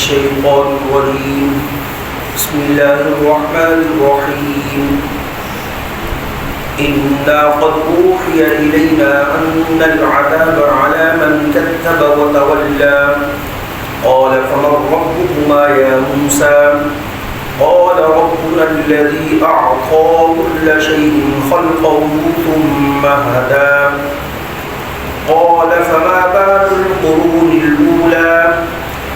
الشيطان الرجيم بسم الله الرحمن الرحيم إنا قد أوحي إلينا أن العذاب على من كذب وتولى قال فمن ربكما يا موسى قال ربنا الذي أعطى كل شيء خلقه ثم هدى قال فما بال القرون الأولى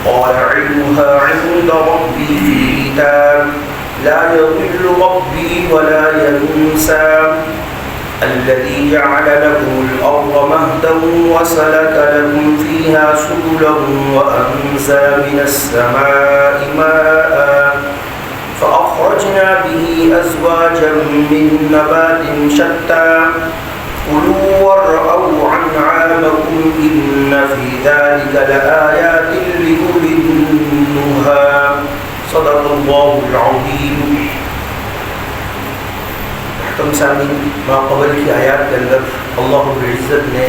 قال علمها عند ربي في كتاب لا يضل ربي ولا ينسى الذي جعل لكم الأرض مهدا وسلك لكم فيها سبلا وأنزل من السماء ماء فأخرجنا به أزواجا من نبات شتى كلوا وارعوا أنعامكم إن في ذلك لآيات لأولي النهى صدق الله العظيم. محترم سامعین، ماقبل کی آیات کے اندر اللہ رب العزت نے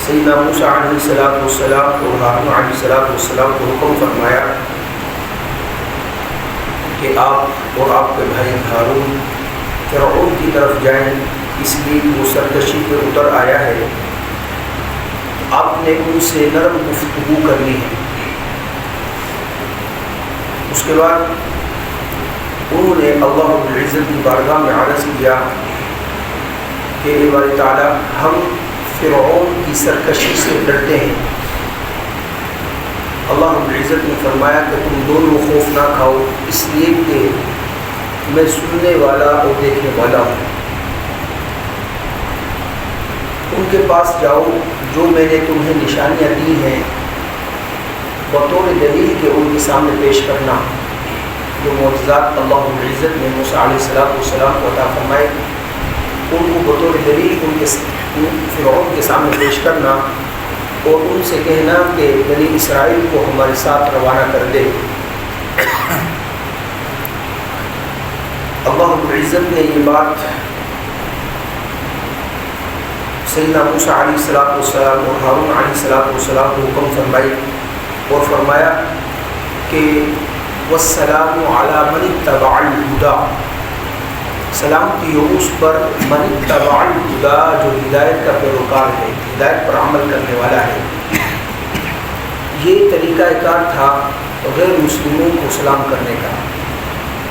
سیدنا موسیٰ علیہ السلام اور ہارون علیہ السلام کو حکم فرمایا کہ آپ اور آپ کے بھائی ہارون فرعون کی طرف جائیں، اس لیے وہ سرکشی پہ اتر آیا ہے. آپ نے ان سے نرم گفتگو کرنی ہے. اس کے بعد انہوں نے اللہ رب العزت کی بارگاہ میں عرض کیا کہ اے باری تعالیٰ، ہم فرعون کی سرکشی سے ڈرتے ہیں. اللہ رب العزت نے فرمایا کہ تم دونوں خوف نہ کھاؤ، اس لیے کہ میں سننے والا اور دیکھنے والا ہوں. ان کے پاس جاؤ، جو میں نے تمہیں نشانیاں دی ہیں بطور دلیل کے ان کے سامنے پیش کرنا. جو معجزات اللہ رب العزت نے موسیٰ علیہ السلام کو عطا فرمائے، ان کو بطور دلیل فرعون کے سامنے پیش کرنا اور ان سے کہنا کہ بنی اسرائیل کو ہمارے ساتھ روانہ کر دے. اللہ رب العزت نے یہ بات سیدنا موسیٰ علیہ السلام اور ہارون علیہ السلام کو حکم فرمائی اور فرمایا کہ والسلام علی من اتبع الہدی، سلامتی ہو اس پر من اتبع الہدی جو ہدایت کا پیروکار ہے، ہدایت پر عمل کرنے والا ہے. یہ طریقہ کار تھا غیر مسلموں کو سلام کرنے کا.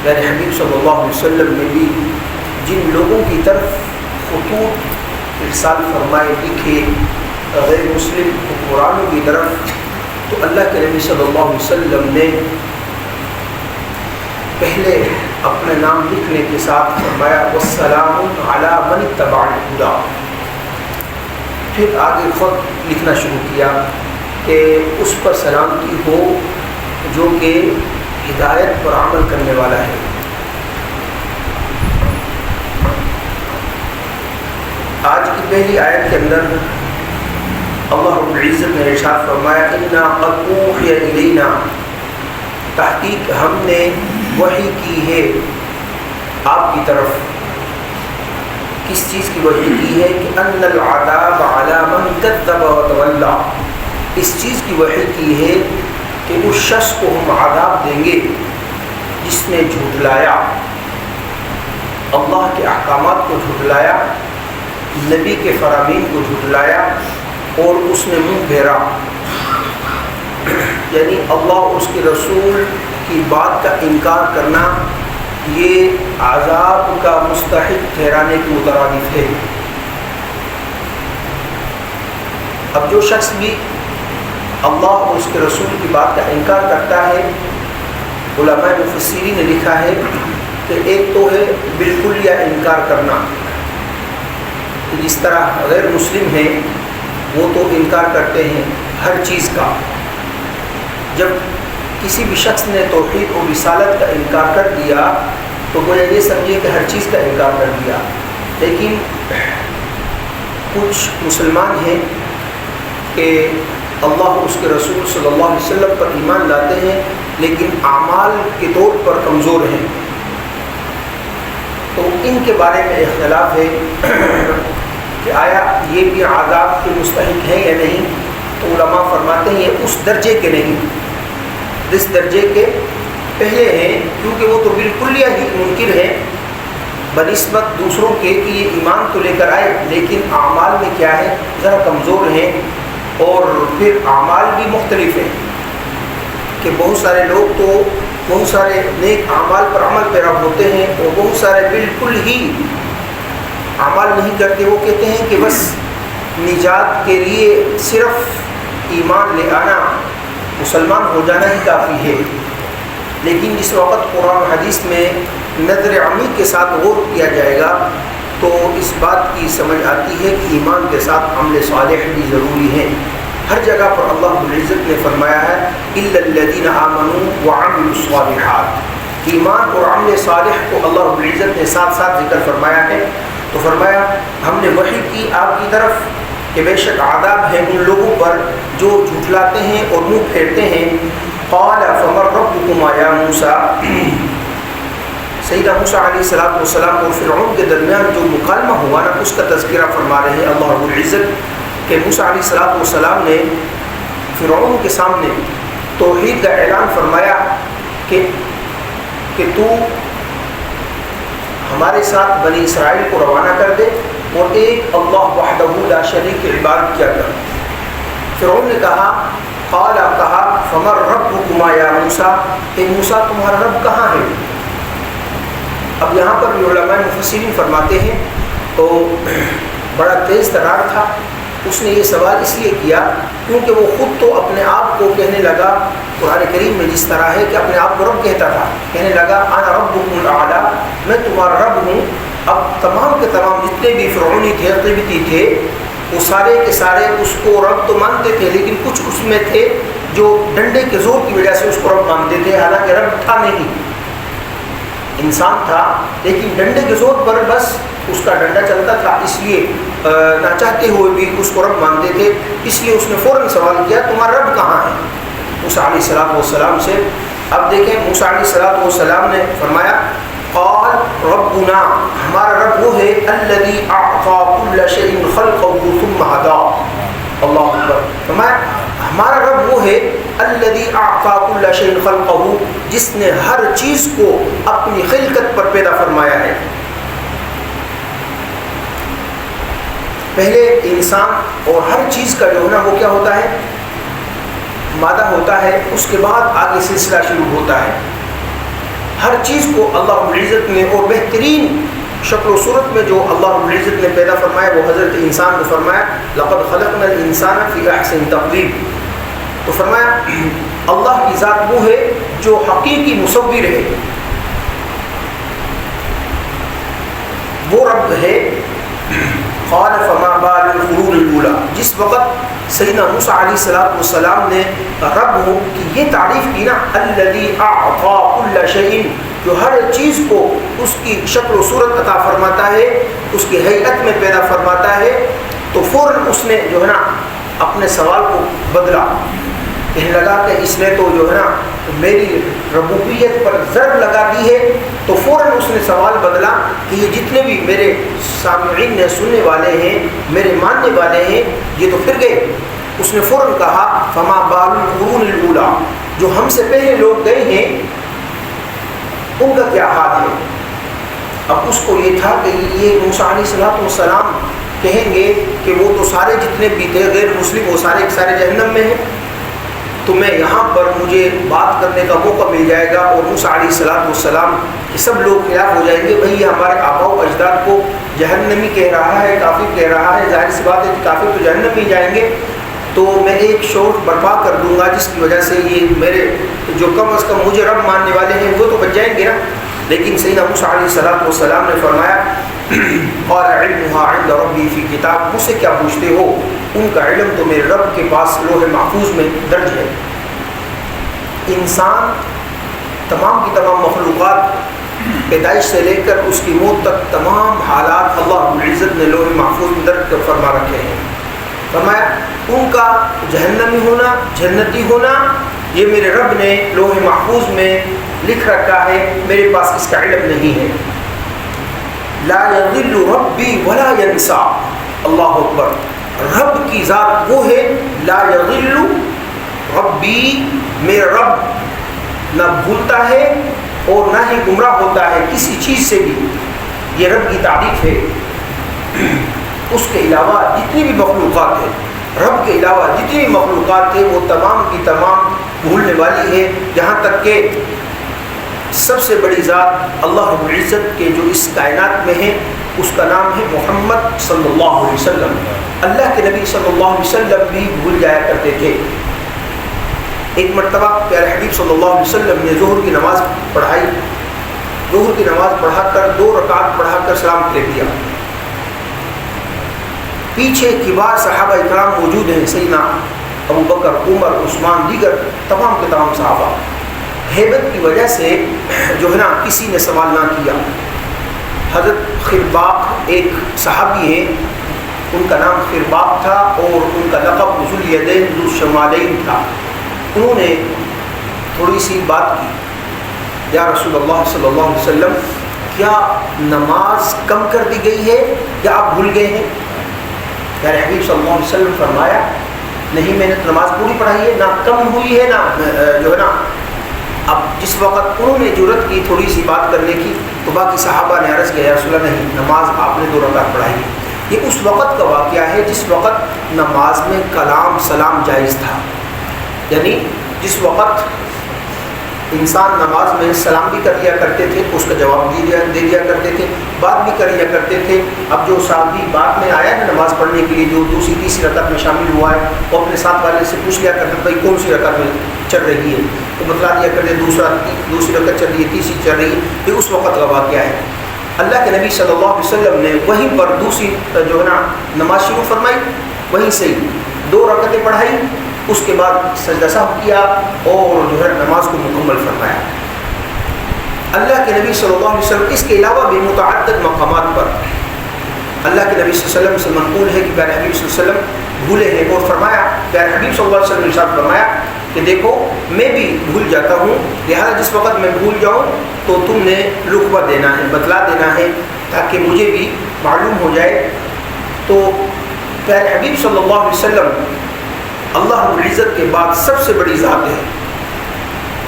یعنی حبیب صلی اللہ علیہ وسلم نے بھی جن لوگوں کی طرف خطوط ارسال فرمائے لکھے غیر مسلم حکمرانوں کی طرف، تو اللہ کے نبی صلی اللہ علیہ وسلم نے پہلے اپنا نام لکھنے کے ساتھ فرمایا والسلام علی من اتبع الہدی. پھر آگے خود لکھنا شروع کیا کہ اس پر سلامتی ہو جو کہ ہدایت پر عمل کرنے والا ہے. آج کی پہلی آیت کے اندر اللہ رب العزت نے ارشاد فرمایا انا قد اوحی الینا، تحقیق ہم نے وحی کی ہے آپ کی طرف. کس چیز کی وحی کی ہے؟ کہ ان العذاب علی من کذب وتولی، اس چیز کی وحی کی ہے کہ اس شخص کو ہم عذاب دیں گے جس نے جھٹلایا، اللہ کے احکامات کو جھٹلایا، نبی کے فرامین کو جھٹلایا اور اس نے منہ پھیرا. یعنی اللہ اور اس کے رسول کی بات کا انکار کرنا یہ عذاب کا مستحق ٹھہرانے کے مترادف ہے. اب جو شخص بھی اللہ اور اس کے رسول کی بات کا انکار کرتا ہے، علماء مفسرین نے لکھا ہے کہ ایک تو ہے بالکل یا انکار کرنا، کہ جس طرح غیر مسلم ہیں وہ تو انکار کرتے ہیں ہر چیز کا. جب کسی بھی شخص نے توحید و رسالت کا انکار کر دیا تو وہ یہ سمجھے کہ ہر چیز کا انکار کر دیا. لیکن کچھ مسلمان ہیں کہ اللہ اور اس کے رسول صلی اللہ علیہ وسلم پر ایمان لاتے ہیں لیکن اعمال کے طور پر کمزور ہیں. تو ان کے بارے میں اختلاف ہے کہ آیا یہ بھی عذاب کے مستحق ہیں یا نہیں. تو علماء فرماتے ہیں یہ اس درجے کے نہیں جس درجے کے پہلے ہیں، کیونکہ وہ تو بالکل ہی منکر ہیں بنسبت دوسروں کے کہ یہ ایمان تو لے کر آئے لیکن اعمال میں کیا ہے ذرا کمزور ہیں، اور پھر اعمال بھی مختلف ہیں کہ بہت سارے لوگ تو بہت سارے نیک اعمال پر عمل پیرا ہوتے ہیں اور بہت سارے بالکل ہی اعمال نہیں کرتے، وہ کہتے ہیں کہ بس نجات کے لیے صرف ایمان لے آنا، مسلمان ہو جانا ہی کافی ہے۔ لیکن جس وقت قرآن حدیث میں نظر عمیق کے ساتھ غور کیا جائے گا تو اس بات کی سمجھ آتی ہے کہ ایمان کے ساتھ عمل صالح بھی ضروری ہے۔ ہر جگہ پر اللہ رب العزت نے فرمایا ہے الا الذین آمنوا وعملوا الصالحات، ایمان اور عمل صالح کو اللہ رب العزت نے ساتھ ساتھ ذکر فرمایا ہے۔ تو فرمایا ہم نے وحی کی آپ کی طرف کہ بے شک عذاب ہے ان لوگوں پر جو جھٹلاتے ہیں اور منہ پھیرتے ہیں۔ قال فمن ربكما یا موسیٰ، سیدنا موسیٰ علیہ السلام اور فرعون کے درمیان جو مکالمہ ہوا نا اس کا تذکرہ فرما رہے ہیں اللہ رب العزت کہ موسیٰ علیہ السلام نے فرعون کے سامنے توحید کا اعلان فرمایا کہ تو ہمارے ساتھ بنی اسرائیل کو روانہ کر دے اور ایک اللہ وحدہ لا شریک کی عبادت کیا کر۔ فرعون نے کہا کہا فمن ربکما یا موسیٰ، اے موسیٰ تمہارا رب کہاں ہے؟ اب یہاں پر بھی علماء مفسرین فرماتے ہیں تو بڑا تیز ترار تھا، اس نے یہ سوال اس لیے کیا کیونکہ وہ خود تو اپنے آپ کو کہنے لگا، قرآن کریم میں جس طرح ہے کہ اپنے آپ کو رب کہتا تھا، کہنے لگا انا ربکم الاعلی، میں تمہارا رب ہوں۔ اب تمام کے تمام جتنے بھی فرعونی تھے قبطی تھے وہ سارے کے سارے اس کو رب تو مانتے تھے، لیکن کچھ اس میں تھے جو ڈنڈے کے زور کی وجہ سے اس کو رب مانتے تھے، حالانکہ رب تھا نہیں، انسان تھا لیکن ڈنڈے کے زور پر بس اس کا ڈنڈا چلتا تھا، اس لیے نہ چاہتے ہوئے بھی اس کو رب مانتے تھے۔ اس لیے اس نے فوراً سوال کیا تمہارا رب کہاں ہے موسیٰ علیہ السلام سے۔ اب دیکھیں موسیٰ علیہ السلام نے فرمایا قال ربنا، ہمارا رب وہ ہے الذی اعطى كل شيء خلقه ثم هداه، اللہ اکبر، فرمایا ہمارا رب وہ ہے الذی اعطى كل شيء خلقه، جس نے ہر چیز کو اپنی خلقت پر پیدا فرمایا ہے۔ پہلے انسان اور ہر چیز کا جو ہے نا وہ کیا ہوتا ہے مادہ ہوتا ہے، اس کے بعد آگے سلسلہ شروع ہوتا ہے۔ ہر چیز کو اللہ رب العزت نے اور بہترین شکل و صورت میں جو اللہ رب العزت نے پیدا فرمایا وہ حضرت انسان کو فرمایا لقد خلقنا الانسان فی احسن تقویم۔ تو فرمایا اللہ کی ذات وہ ہے جو حقیقی مصور ہے، وہ رب ہے۔ قال فما بال القرون الاولى، جس وقت سیدنا موسیٰ علیہ السلام نے رب کی یہ تعریف کی نا الذی اعطى كل شيء، جو ہر چیز کو اس کی شکل و صورت عطا فرماتا ہے، اس کی ہیئت میں پیدا فرماتا ہے، تو فوراً اس نے جو ہے نا اپنے سوال کو بدلا، کہنے لگا کہ اس نے تو جو ہے نا میری ربوبیت پر ضرب لگا دی ہے۔ تو فوراً اس نے سوال بدلا کہ یہ جتنے بھی میرے سامعین نے سننے والے ہیں، میرے ماننے والے ہیں، یہ تو پھر گئے۔ اس نے فوراً کہا فما بال القرون الاولی، جو ہم سے پہلے لوگ گئے ہیں ان کا کیا حال ہے۔ اب اس کو یہ تھا کہ یہ موسیٰ علیہ السلام کہیں گے کہ وہ تو سارے جتنے بھی تھے غیر مسلم وہ سارے کے سارے جہنم میں ہیں، تو میں یہاں پر مجھے بات کرنے کا موقع مل جائے گا اور موسیٰ علیہ السلام کے سب لوگ خلاف ہو جائیں گے، بھئی یہ ہمارے آباء و اجداد کو جہنمی کہہ رہا ہے، کافر کہہ رہا ہے، ظاہر سی بات ہے کہ کافر تو جہنم میں جائیں گے، تو میں ایک شور برپا کر دوں گا جس کی وجہ سے یہ میرے جو کم از کم مجھے رب ماننے والے ہیں وہ تو بچ جائیں گے نا۔ لیکن سیدنا موسیٰ علیہ السلام نے فرمایا قال علمها عند ربی فی کتاب، مجھ سے کیا پوچھتے ہو، ان کا علم تو میرے رب کے پاس لوح محفوظ میں درج ہے۔ انسان تمام کی تمام مخلوقات پیدائش سے لے کر اس کی موت تک تمام حالات اللہ رب العزت نے لوح محفوظ میں درج کر فرما رکھے ہیں۔ فرمایا ان کا جہنمی ہونا جنتی ہونا یہ میرے رب نے لوح محفوظ میں لکھ رکھا ہے، میرے پاس اس کا علم نہیں ہے۔ لا یضل ربی ولا ینسا، اللہ اکبر، رب کی ذات وہ ہے لا یضل ربی، میرا رب نہ بھولتا ہے اور نہ ہی گمراہ ہوتا ہے کسی چیز سے بھی، یہ رب کی تعریف ہے۔ اس کے علاوہ جتنی بھی مخلوقات ہیں، رب کے علاوہ جتنی بھی مخلوقات ہیں وہ تمام کی تمام بھولنے والی ہے، یہاں تک کہ سب سے بڑی ذات اللہ رب العزت کے جو اس کائنات میں ہے اس کا نام ہے محمد صلی اللہ علیہ وسلم۔ اللہ کے نبی صلی اللہ علیہ وسلم بھی بھول جایا کرتے تھے۔ ایک مرتبہ پیارے حبیب صلی اللہ علیہ وسلم نے ظہر کی نماز پڑھائی، ظہر کی نماز پڑھا کر 2 رکعت پڑھا کر سلام پھیر دیا۔ پیچھے کبار صحابہ اکرام موجود ہیں، سیدنا ابو بکر، عمر، عثمان، دیگر تمام کے تمام صحابہ، ہیبت کی وجہ سے جو ہے نا کسی نے سوال نہ کیا۔ حضرت خرباق ایک صحابی ہیں، ان کا نام خرباق تھا اور ان کا لقب ذو الیدین ذو الشمالین تھا۔ انہوں نے تھوڑی سی بات کی، یا رسول اللہ صلی اللہ علیہ وسلم کیا نماز کم کر دی گئی ہے یا آپ بھول گئے ہیں؟ پیارے حبیب صلی اللہ علیہ وسلم فرمایا نہیں، میں نے نماز پوری پڑھائی ہے، نہ کم ہوئی ہے نہ جو ہے نا۔ اب جس وقت انہوں نے جرت کی تھوڑی سی بات کرنے کی تو باقی صحابہ نے عرض کیا یا رسول اللہ نہیں، نماز آپ نے 2 رکعت پڑھائی ہے۔ یہ اس وقت کا واقعہ ہے جس وقت نماز میں کلام سلام جائز تھا، یعنی جس وقت انسان نماز میں سلام بھی کر لیا کرتے تھے، اس کا جواب دے دیا کرتے تھے، بات بھی کر لیا کرتے تھے۔ اب جو صحابی بعد میں آیا ہے نماز پڑھنے کے لیے، جو 2ری 3ری رکعت میں شامل ہوا ہے، وہ اپنے ساتھ والے سے پوچھ لیا کرتے بھائی کون سی رکعت میں چل رہی ہے، تو بتلا دیا کرتے 2ری رکعت چل رہی ہے، 3ری چل رہی ہے۔ یہ اس وقت کا واقعہ ہے۔ اللہ کے نبی صلی اللہ علیہ وسلم نے وہیں پر 2ری جو ہے نا نماز شروع فرمائی، وہیں سے 2 رکعتیں پڑھائی، اس کے بعد سجدہ سہو کیا اور جو ہے نماز کو مکمل فرمایا۔ اللہ کے نبی صلی اللہ علیہ وسلم اس کے علاوہ بھی متعدد مقامات پر اللہ کے نبی صلی اللہ علیہ وسلم سے منقول ہے کہ پیارے حبیب صلی اللہ علیہ وسلم بھولے ہیں اور فرمایا، پیارے حبیب صلی اللہ علیہ وسلم نے ارشاد فرمایا کہ دیکھو میں بھی بھول جاتا ہوں، لہذا جس وقت میں بھول جاؤں تو تم نے لقبہ دینا ہے، بتلا دینا ہے تاکہ مجھے بھی معلوم ہو جائے۔ تو پیارے حبیب صلی اللہ علیہ وسلم اللہ رب العزت کے بعد سب سے بڑی ذات ہے،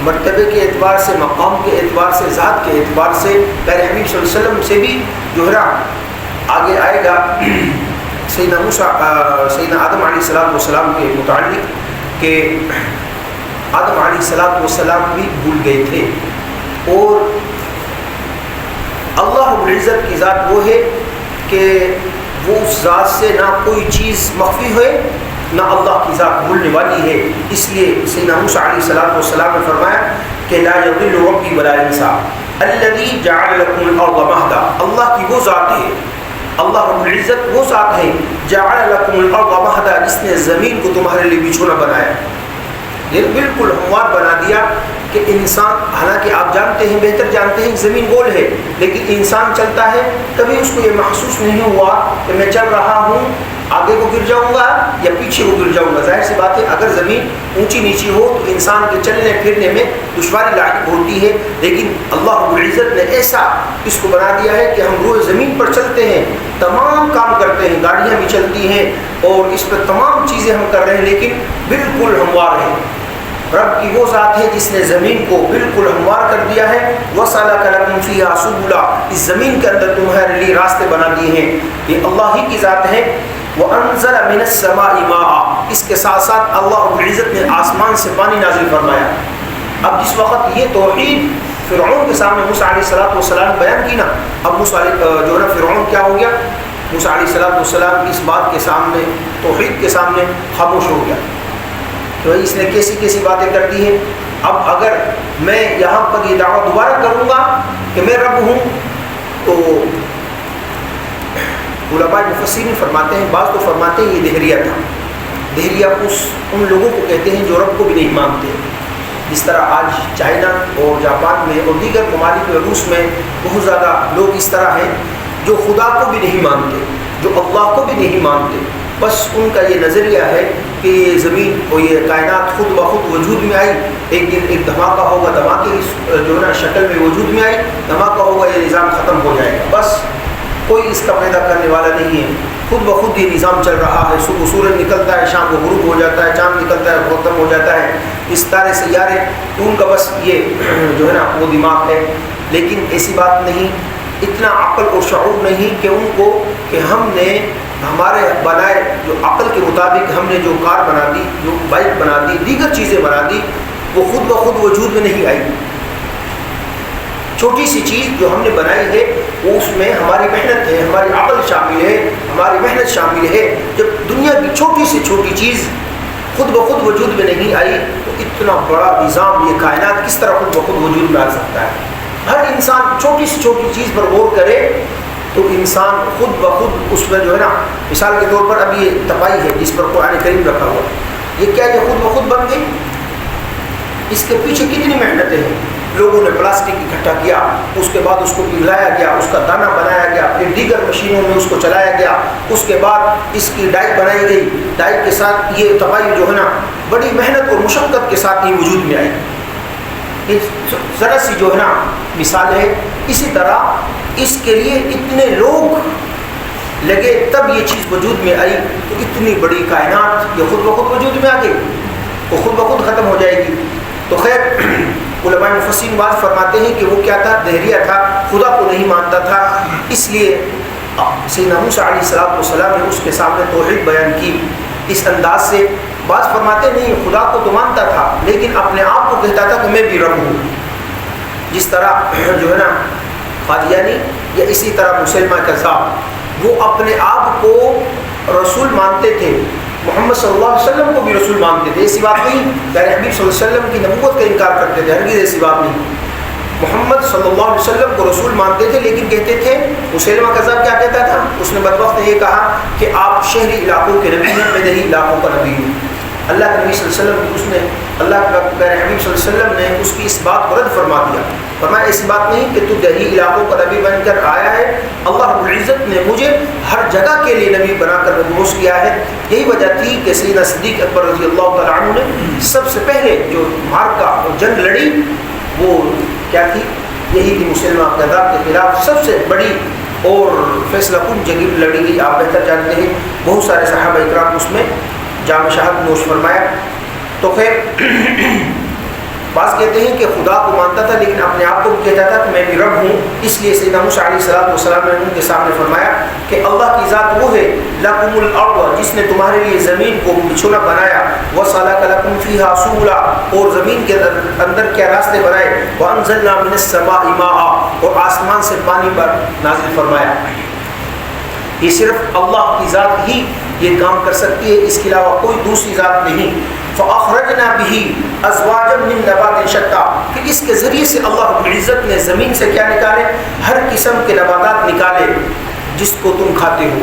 مرتبے کے اعتبار سے، مقام کے اعتبار سے، ذات کے اعتبار سے پیارے حبیب صلی اللہ علیہ وسلم سے بھی جو ہے آگے آئے گا سیدنا آدم علیہ السلام کے متعلق کہ آدم علیہ السلام بھی بھول گئے تھے، اور اللہ رب العزت کی ذات وہ ہے کہ وہ اس ذات سے نہ کوئی چیز مخفی ہوئے نہ اللہ کی ذات بھولنے والی ہے۔ اس لیے سیدنا موسیٰ علیہ السلام نے فرمایا کہ لا یضل ربی ولا ینسیٰ الذی جعل لکم الارض مہدا، اللہ کی وہ ذات ہے، اللہ رب العزت وہ ذات ہے جعل لکم الارض مہدا، جس نے زمین کو تمہارے لیے بچھونا بنایا، یہ بالکل ہموار بنا دیا کہ انسان، حالانکہ آپ جانتے ہیں، بہتر جانتے ہیں زمین گول ہے، لیکن انسان چلتا ہے کبھی اس کو یہ محسوس نہیں ہوا کہ میں چل رہا ہوں آگے کو گر جاؤں گا یا پیچھے کو گر جاؤں گا۔ ظاہر سی بات ہے اگر زمین اونچی نیچی ہو تو انسان کے چلنے پھرنے میں دشواری لاحق ہوتی ہے، لیکن اللہ رب العزت نے ایسا اس کو بنا دیا ہے کہ ہم روز زمین پر چلتے ہیں، تمام کام کرتے ہیں، گاڑیاں بھی چلتی ہیں اور اس پر تمام چیزیں ہم کر رہے ہیں، لیکن بالکل ہموار ہے۔ رب کی وہ ذات ہے جس نے زمین کو بالکل ہموار کر دیا ہے، وَسَلَكَ لَكُمْ فِيهَا سُبُلًا، اس زمین کے اندر تمہارے لیے راستے بنا دیے ہیں۔ یہ اللہ ہی کی ذات ہے۔ وَأَنزَلَ مِنَ السَّمَاءِ مَاءً، اس کے ساتھ ساتھ اللہ رب العزت نے آسمان سے پانی نازل فرمایا۔ اب جس وقت یہ توحید فرعون کے سامنے موسیٰ علیہ السلام بیان کی نا، اب موسیٰ جو ہے فرعون کیا ہو گیا، موسیٰ علیہ السلام اس بات کے سامنے، توحید کے سامنے خاموش ہو گیا کہ اس نے کیسی باتیں کر دی ہیں۔ اب اگر میں یہاں پر یہ دعویٰ دوبارہ کروں گا کہ میں رب ہوں تو علماء مفسرین فرماتے ہیں، بعض تو فرماتے ہیں یہ دہریہ تھا۔ دہریہ ان لوگوں کو کہتے ہیں جو رب کو بھی نہیں مانتے، جس طرح آج چائنا اور جاپان میں اور دیگر ممالک میں، روس میں بہت زیادہ لوگ اس طرح ہیں جو خدا کو بھی نہیں مانتے، جو اللہ کو بھی نہیں مانتے، بس ان کا یہ نظریہ ہے کہ یہ زمین اور یہ کائنات خود بخود وجود میں آئی، ایک دن ایک دھماکہ ہوگا، دھماکے جو ہے نا شکل میں وجود میں آئی، دھماکہ ہوگا، یہ نظام ختم ہو جائے گا بس۔ کوئی اس کا پیدا کرنے والا نہیں ہے، خود بخود یہ نظام چل رہا ہے. صبح سورج نکلتا ہے، شام کو غروب ہو جاتا ہے، چاند نکلتا ہے، ختم ہو جاتا ہے. اس تارے سیارے ان کا بس یہ جو ہے نا وہ دماغ ہے. لیکن ایسی بات نہیں، اتنا عقل اور شعور نہیں کہ ان کو کہ ہم نے ہمارے بنائے جو عقل کے مطابق ہم نے جو کار بنا دی، جو بائک بنا دی، دیگر چیزیں بنا دی، وہ خود بخود وجود میں نہیں آئی. چھوٹی سی چیز جو ہم نے بنائی ہے وہ اس میں ہماری محنت ہے، ہماری عقل شامل ہے، ہماری محنت شامل ہے. جب دنیا کی چھوٹی سے چھوٹی چیز خود بخود وجود میں نہیں آئی تو اتنا بڑا نظام یہ کائنات کس طرح خود بخود وجود میں آ سکتا ہے؟ ہر انسان چھوٹی سے چھوٹی چیز پر غور کرے تو انسان خود بخود اس میں جو ہے نا، مثال کے طور پر اب یہ تپائی ہے جس پر قرآن کریم رکھا ہوا، یہ کیا یہ خود بخود بن گئی؟ اس کے پیچھے کتنی محنتیں ہیں. لوگوں نے پلاسٹک اکٹھا کیا، اس کے بعد اس کو پگھلایا گیا، اس کا دانہ بنایا گیا، پھر دیگر مشینوں میں اس کو چلایا گیا، اس کے بعد اس کی ڈائی بنائی گئی. ڈائی کے ساتھ یہ تباہی جو ہے نا بڑی محنت اور مشقت کے ساتھ یہ وجود میں آئی. یہ ذرا سی جو ہے نا مثال ہے. اسی طرح اس کے لیے اتنے لوگ لگے تب یہ چیز وجود میں آئی. تو اتنی بڑی کائنات یہ خود بخود وجود میں آ گئی، وہ خود بخود ختم ہو جائے گی. تو خیر علماء مفسرین بات فرماتے ہیں کہ وہ کیا تھا، دہریہ تھا، خدا کو نہیں مانتا تھا. اس لیے سیدنا موسیٰ علیہ السلام نے اس کے سامنے توحید بیان کی اس انداز سے. بعض فرماتے نہیں خدا کو تو مانتا تھا لیکن اپنے آپ کو کہتا تھا کہ میں بھی رب ہوں. جس طرح جو ہے نا قادیانی یا اسی طرح مسلمہ کذاب وہ اپنے آپ کو رسول مانتے تھے، محمد صلی اللہ علیہ وسلم کو بھی رسول مانتے تھے. ایسی بات نہیں پیارے حبیب صلی اللہ علیہ وسلم کی نبوت کا انکار کرتے تھے، ہرگز ایسی بات نہیں. محمد صلی اللہ علیہ وسلم کو رسول مانتے تھے لیکن کہتے تھے، مسلمہ کذاب کیا کہتا تھا؟ اس نے بدبخت نے یہ کہا کہ آپ شہری علاقوں کے نبی ہیں، میں دیہی علاقوں کا نبی ہوں. اللہ کے نبی صلی اللہ علیہ وسلم اس نے اللہ کے پیارے حبیب صلی اللہ علیہ وسلم نے اس کی اس بات کو رد فرما دیا. فرمایا ایسی بات نہیں کہ تو دیہی علاقوں کا نبی بن کر آیا ہے، اللہ رب العزت نے مجھے ہر جگہ کے لیے نبی بنا کر مبعوث کیا ہے. یہی وجہ تھی کہ سیدنا صدیق اکبر رضی اللہ تعالیٰ عنہ نے سب سے پہلے جو مارکا اور جنگ لڑی وہ کیا تھی؟ یہی تھی مسلمہ کذاب کے خلاف سب سے بڑی اور فیصلہ کن جنگ لڑی گئی. آپ بہتر جانتے ہیں بہت سارے صحابہ اکرام اس میں جام شہادت نوش فرمایا. تو خیر بعض کہتے ہیں کہ خدا کو مانتا تھا لیکن اپنے آپ کو بھی کہتا تھا کہ میں بھی رب ہوں. اس لیے سیدنا موسیٰ علیہ السلام نے ان کے سامنے فرمایا کہ اللہ کی ذات وہ ہے لکم الارض جس نے تمہارے لیے زمین کو بچھونا بنایا، وسلک لکم فیہا سبلا اور زمین کے اندر کیا راستے بنائے، وانزلنا من السماء ماء اور آسمان سے پانی پر نازل فرمایا. یہ صرف اللہ کی ذات ہی یہ کام کر سکتی ہے، اس کے علاوہ کوئی دوسری ذات نہیں. فَأَخْرَجْنَا بِهِ أَزْوَاجًا مِّن نَبَاتٍ شَتَّىٰ کہ اس کے ذریعے سے اللہ رب العزت نے زمین سے کیا نکالے؟ ہر قسم کے نباتات نکالے جس کو تم کھاتے ہو.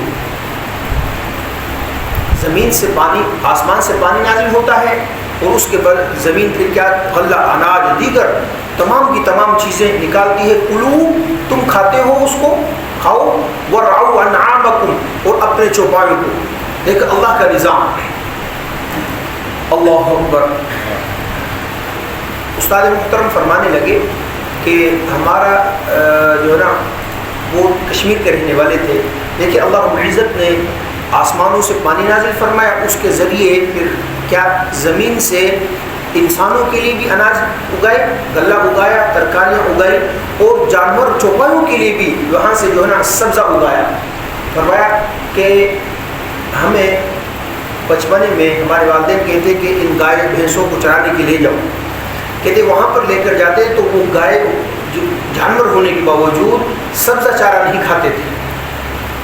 زمین سے پانی، آسمان سے پانی نازل ہوتا ہے اور اس کے بعد زمین پھر کیا غلہ، اناج، دیگر تمام کی تمام چیزیں نکالتی ہے. کلو تم کھاتے ہو اس کو کھاؤ، وَرْعَوْا أَنْعَامَكُمْ اور اپنے چوپایوں کو. دیکھ اللہ کا نظام. اللہ اکبر. استاد محترم فرمانے لگے کہ ہمارا جو ہے نا وہ کشمیر کے رہنے والے تھے، دیکھیں اللہ رب العزت نے آسمانوں سے پانی نازل فرمایا، اس کے ذریعے پھر کیا زمین سے انسانوں کے لیے بھی اناج اگائے، غلہ اگایا، ترکاریاں اگائی اور جانور چوپایوں کے لیے بھی وہاں سے جو ہے نا سبزہ اگایا. فرمایا کہ ہمیں بچپنے میں ہمارے والدین کہتے کہ ان گائے بھینسوں کو چرانے کے لیے جاؤ، کہتے وہاں پر لے کر جاتے تو وہ گائے جانور ہونے کے باوجود سبزہ چارہ نہیں کھاتے تھے.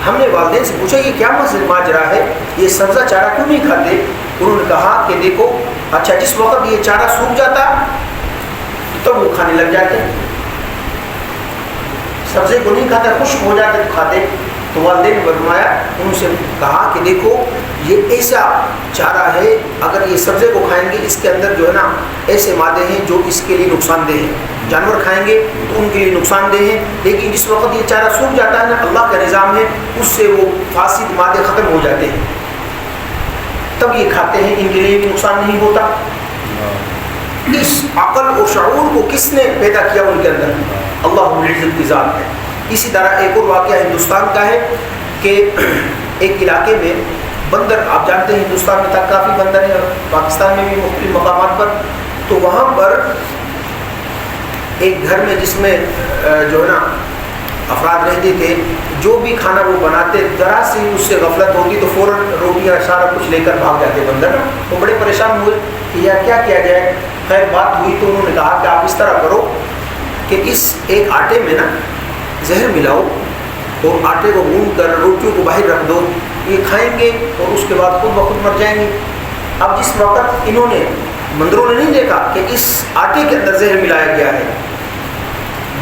ہم نے والدین سے پوچھا یہ کیا ماجرا ہے، یہ سبزہ چارہ کیوں نہیں کھاتے؟ انہوں نے کہا کہ دیکھو اچھا جس وقت یہ چارہ سوکھ جاتا تب وہ کھانے لگ جاتے، سبزے کو نہیں کھاتے، خشک ہو جاتے تو کھاتے. تو والدین نے فرمایا، ان سے کہا کہ دیکھو یہ ایسا چارہ ہے، اگر یہ سبزے کو کھائیں گے اس کے اندر جو ہے نا ایسے مادے ہیں جو اس کے لیے نقصان دہ ہیں. جانور کھائیں گے تو ان کے لیے نقصان دہ ہیں، لیکن جس وقت یہ چارہ سوکھ جاتا ہے نا اللہ کا نظام ہے اس سے وہ فاسد مادے ختم ہو جاتے ہیں، تب یہ کھاتے ہیں، ان کے لیے بھی نقصان نہیں ہوتا. اس عقل اور شعور کو کس نے پیدا کیا ان کے اندر؟ اللہ رب العزت کی ذات ہے. اسی طرح ایک اور واقعہ ہندوستان کا ہے کہ ایک علاقے میں بندر، آپ جانتے ہیں ہندوستان میں تک کافی بندر ہیں، پاکستان میں بھی مختلف مقامات پر، تو وہاں پر ایک گھر میں جس میں جو ہے نا افراد رہتے تھے، جو بھی کھانا وہ بناتے ذرا سی اس سے غفلت ہوتی تو فوراً روٹیاں سارا کچھ لے کر بھاگ جاتے بندر. وہ بڑے پریشان ہوئے کہ یار کیا کیا جائے. خیر بات ہوئی تو انہوں نے کہا کہ آپ اس طرح کرو کہ اس ایک آٹے میں نا زہر ملاؤ اور آٹے کو گوندھ کر روٹیوں کو باہر رکھ دو، یہ کھائیں گے اور اس کے بعد خود بخود مر جائیں گے. اب جس وقت انہوں نے بندروں نے نہیں دیکھا کہ اس آٹے کے اندر زہر ملایا گیا ہے،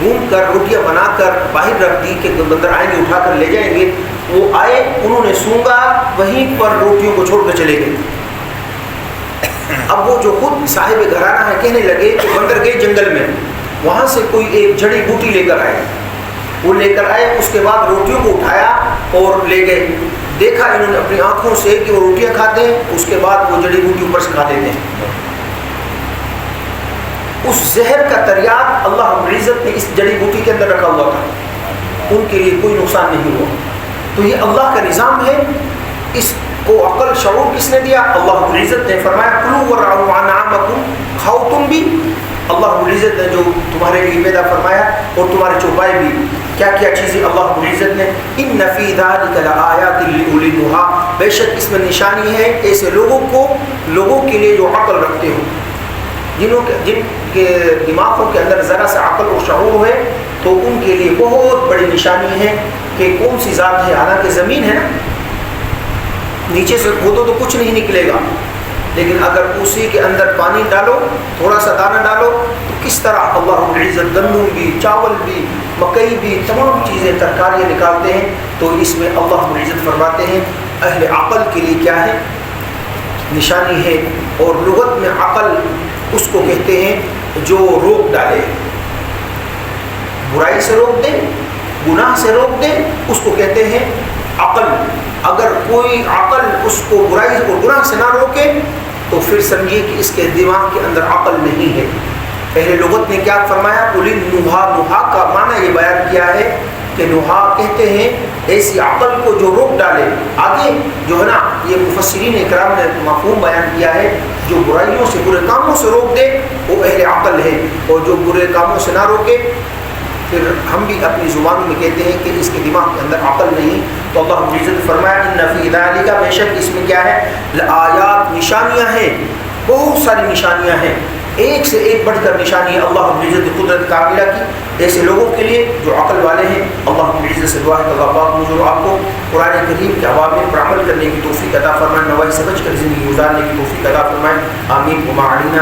گوندھ کر روٹیاں بنا کر باہر رکھ دی کہ بندر آئیں گے اٹھا کر لے جائیں گے. وہ آئے، انہوں نے سونگا، وہیں پر روٹیوں کو چھوڑ کر چلے گئے. اب وہ جو خود صاحب گھرانہ ہے کہنے لگے کہ بندر گئے جنگل میں، وہاں سے کوئی ایک جڑی بوٹی لے کر آئے. وہ لے کر آئے، اس کے بعد روٹیوں کو اٹھایا اور لے گئے. دیکھا انہوں نے اپنی آنکھوں سے کہ وہ روٹیاں کھاتے ہیں، اس کے بعد وہ جڑی بوٹی اوپر سے کھا لیتے ہیں. اس زہر کا تریاق اللہ رب العزت نے اس جڑی بوٹی کے اندر رکھا ہوا تھا، ان کے لیے کوئی نقصان نہیں ہوا. تو یہ اللہ کا نظام ہے. اس کو عقل شعور کس نے دیا؟ اللہ رب العزت نے فرمایا کلوا ورعوا انعامکم، کھاؤ تم بھی. اللہ رب العزت نے جو تمہارے لیے پیدا فرمایا اور تمہارے چوپائے بھی، کیا کیا چیزیں اللہ رب العزت نے. ان فی ذلک لآیات لأولی النہی، بے شک اس میں نشانی ہے ایسے لوگوں کے لیے جو عقل رکھتے ہو، جن کے دماغوں کے اندر ذرا سا عقل اور شعور ہے، تو ان کے لیے بہت بڑی نشانی ہے کہ کون سی ذات ہے. حالانکہ زمین ہے نا، نیچے سے کھودو تو کچھ نہیں نکلے گا، لیکن اگر اسی کے اندر پانی ڈالو، تھوڑا سا دانہ ڈالو، تو کس طرح اللہ رب العزت گندم بھی، چاول بھی، مکئی بھی، تمام چیزیں ترکاریاں نکالتے ہیں. تو اس میں اللہ رب العزت فرماتے ہیں اہل عقل کے لیے کیا ہے؟ نشانی ہے. اور لغت میں عقل اس کو کہتے ہیں جو روک ڈالے، برائی سے روک دے، گناہ سے روک دے، اس کو کہتے ہیں عقل. اگر کوئی عقل اس کو برائی اور گناہ سے نہ روکے تو پھر سمجھیے کہ اس کے دماغ کے اندر عقل نہیں ہے. پہلے لغت نے کیا فرمایا؟ قل النہا، نہا کا معنی یہ بیان کیا ہے کہ نہا کہتے ہیں ایسی عقل کو جو روک ڈالے. آگے جو ہے نا یہ مفسرین اکرام نے مفہوم بیان کیا ہے، جو برائیوں سے، برے کاموں سے روک دے وہ اہل عقل ہے، اور جو برے کاموں سے نہ روکے پھر ہم بھی اپنی زبان میں کہتے ہیں کہ اس کے دماغ کے اندر عقل نہیں. تو اللہ رب العزت نے فرمایا ان فی ذلک، بے شک اس میں کیا ہے؟ لآیات، نشانیاں ہیں، بہت ساری نشانیاں ہیں، ایک سے ایک بڑھ کر نشانی ہے اللہ رب العزت کی قدرت کاملہ کی ایسے لوگوں کے لیے جو عقل والے ہیں. اللہ رب العزت سے دعا ہے کہ اللہ پاک مجھے اور آپ کو قرآن کریم کے عوامر پر عمل کرنے کی توفیق عطا فرمائے، نواحی سمجھ کر زندگی گزارنے کی توفیق عطا فرمائے. آمین. وما علینا